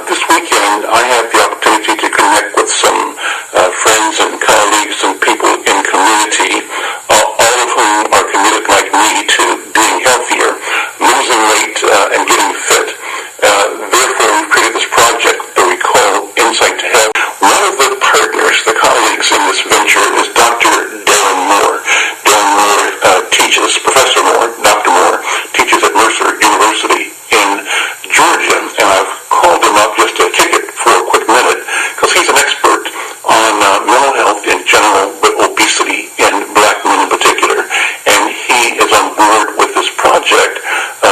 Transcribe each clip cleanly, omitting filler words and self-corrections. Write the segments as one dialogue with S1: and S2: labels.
S1: This weekend, I had the opportunity to connect with some friends and colleagues and people in community, all of whom are committed like me to being healthier, losing weight, and getting fit. Therefore, we created this project that we call Insight to Health. One of the partners, the colleagues in this venture, is Dr. Darren Moore. Darren Moore teaches, Professor Moore, Dr. Moore, teaches at Mercer University in Georgia, and I've called him up just to kick it for a quick minute because he's an expert on mental health in general, but obesity in black men in particular. And he is on board with this project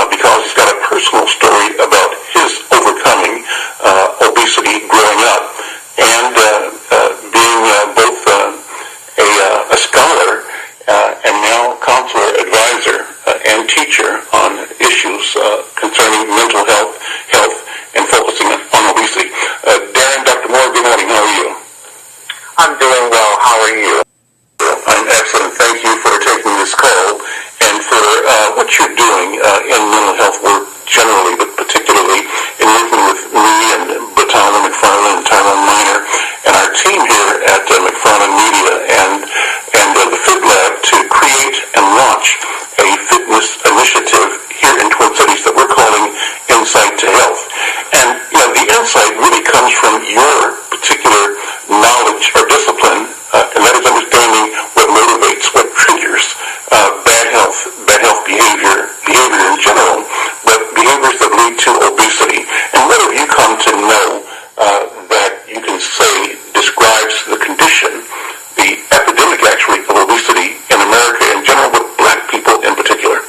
S1: because he's got a personal story about his overcoming obesity growing up and being both a scholar and now counselor, advisor, and teacher on issues concerning mental health, and focusing on obesity. Darren, Dr. Moore, good morning. How are you?
S2: I'm doing well. How are you?
S1: I'm excellent. Thank you for taking this call and for what you're doing in mental health work generally, but particularly in working with me and Batala McFarland and Tyrone Miner and our team here at McFarland Media and the Fit Lab to create and launch a fitness initiative here in Twin Cities that we're calling Insight to Health. And the insight really comes from your particular knowledge or discipline, and that is understanding what motivates, what triggers bad health behavior in general, but behaviors that lead to obesity. And what have you come to know that you can say describes the condition, the epidemic actually of obesity in America in general, but black people in particular?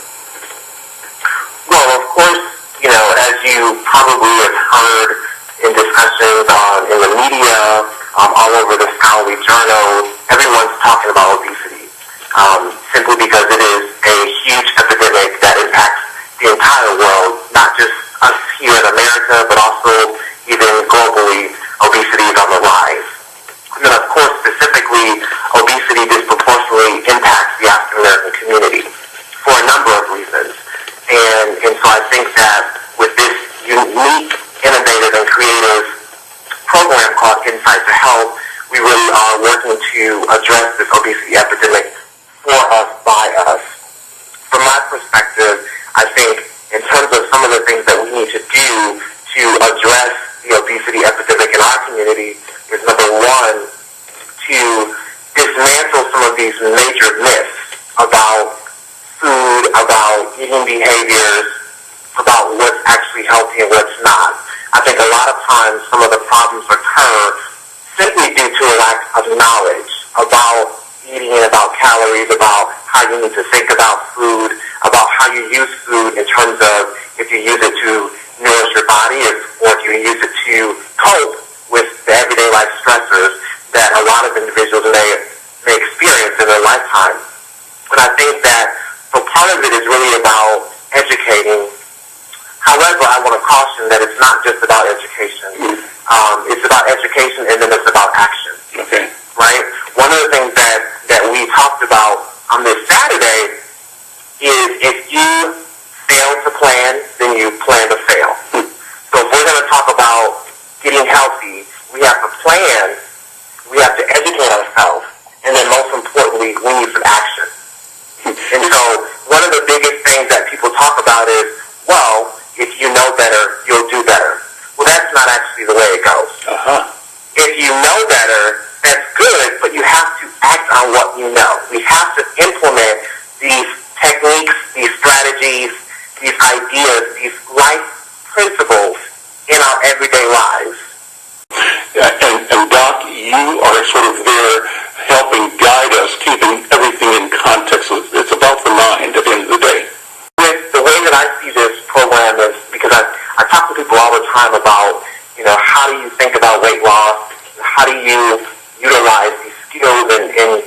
S2: Well, of course, as you probably have heard in discussions in the media, all over the scholarly journals, everyone's talking about obesity, simply because it is a huge epidemic that impacts the entire world, not just us here in America, but also even globally. Obesity is on the rise. And then, of course, specifically, obesity disproportionately impacts the African American community for a number of reasons. And so I think that with this unique, innovative, and creative program called Insight to Health, we really are working to address this obesity epidemic for us, by us. From my perspective, I think in terms of some of the things that we need to do to address the obesity epidemic in our community is, number one, to dismantle some of these major myths about food, about eating behaviors, about what's actually healthy and what's not. I think a lot of times some of the problems occur simply due to a lack of knowledge about eating and about calories, about how you need to think about food, about how you use food in terms of if you use it to nourish your body or if you use it to cope with the everyday life stressors that a lot of individuals may experience in their lifetime. And I think that so part of it is really about educating. However, I want to caution that it's not just about education. It's about education and then it's about action.
S1: Okay.
S2: Right? One of the things that we talked about on this Saturday is if you fail to plan, then you plan to fail. So if we're going to talk about getting healthy, we have to plan, we have to educate ourselves, and then most importantly, we need some action. And so one of the biggest things that people talk about is, well, if you know better, you'll do better. Well, that's not actually the way it goes. If you know better, that's good, but you have to act on what you know. We have to implement these techniques, these strategies, these ideas, these life principles in our everyday lives.
S1: And Doc, you are sort of there helping guide us, keeping everything in context. It's about the mind at the end of the day.
S2: The way that I see this program is because I talk to people all the time about, how do you think about weight loss? How do you utilize these skills and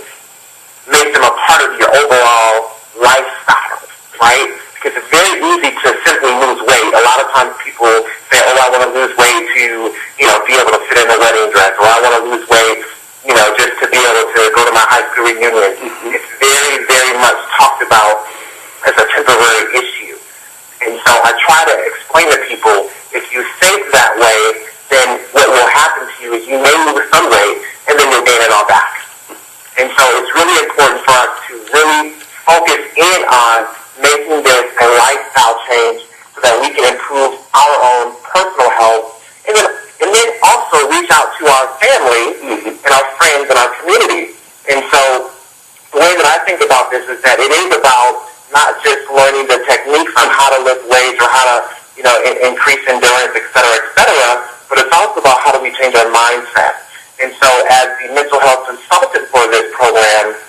S2: make them a part of your overall lifestyle, right? Because it's very easy to simply lose weight. A lot of times people say, I want to lose weight to, be able to fit in a wedding dress, or I want to lose weight, just to be able to go to my high school reunion. Mm-hmm. It's very, very much talked about as a temporary issue. And so I try to explain to people, if you think that way, on making this a lifestyle change so that we can improve our own personal health, and then also reach out to our family and our friends and our community. And so the way that I think about this is that it is about not just learning the techniques on how to lift weights or how to, increase endurance, et cetera, but it's also about how do we change our mindset. And so as the mental health consultant for this program,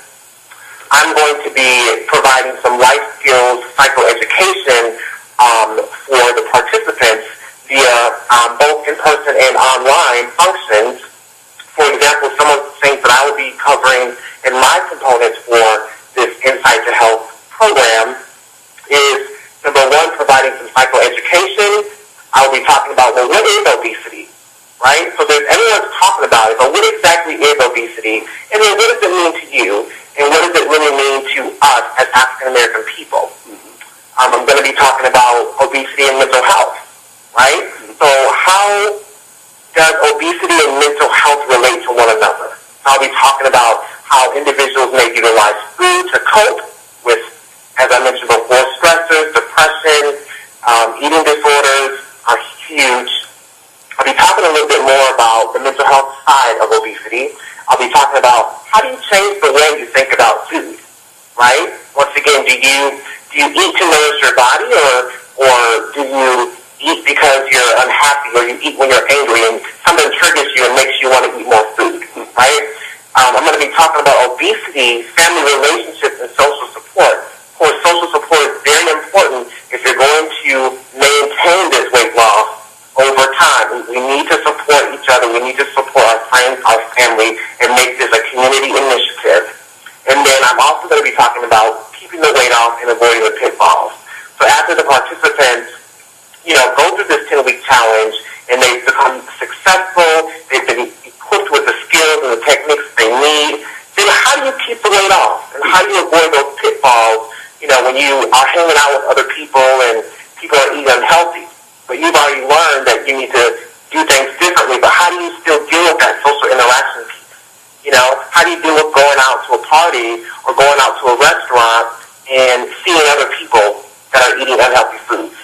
S2: I'm going to be providing some life skills, psychoeducation for the participants via both in-person and online functions. For example, some of the things that I will be covering in my components for this Insight to Health program is, number one, providing some psychoeducation. I will be talking about, well, what is obesity, right? So everyone's talking about it, but what exactly is obesity? And then what does it mean to you? And what does it really mean to us as African-American people? I'm going to be talking about obesity and mental health, right? So how does obesity and mental health relate to one another? I'll be talking about how individuals may utilize food to cope with, as I mentioned before, stressors, depression, eating disorders are huge. I'll be talking a little bit more about the mental health side of obesity. I'll be talking about how do you change the way you think about food, right? Once again, do you eat to nourish your body, or do you eat because you're unhappy, or you eat when you're angry and something triggers you and makes you want to eat more food, right? I'm going to be talking about obesity, family relationships, and social support. Of course, social support is very important if you're going to maintain this weight loss over time. We need to support each other. We need to support our friends, our family, and make this a community initiative. And then I'm also going to be talking about keeping the weight off and avoiding the pitfalls. So after the participants, go through this 10-week challenge and they've become successful, they've been equipped with the skills and the techniques they need, then how do you keep the weight off? And how do you avoid those pitfalls, when you are hanging out with other people and people are eating unhealthy? But you've already learned that you need to do things differently, but how do you still deal with that social interaction piece? How do you deal with going out to a party or going out to a restaurant and seeing other people that are eating unhealthy foods?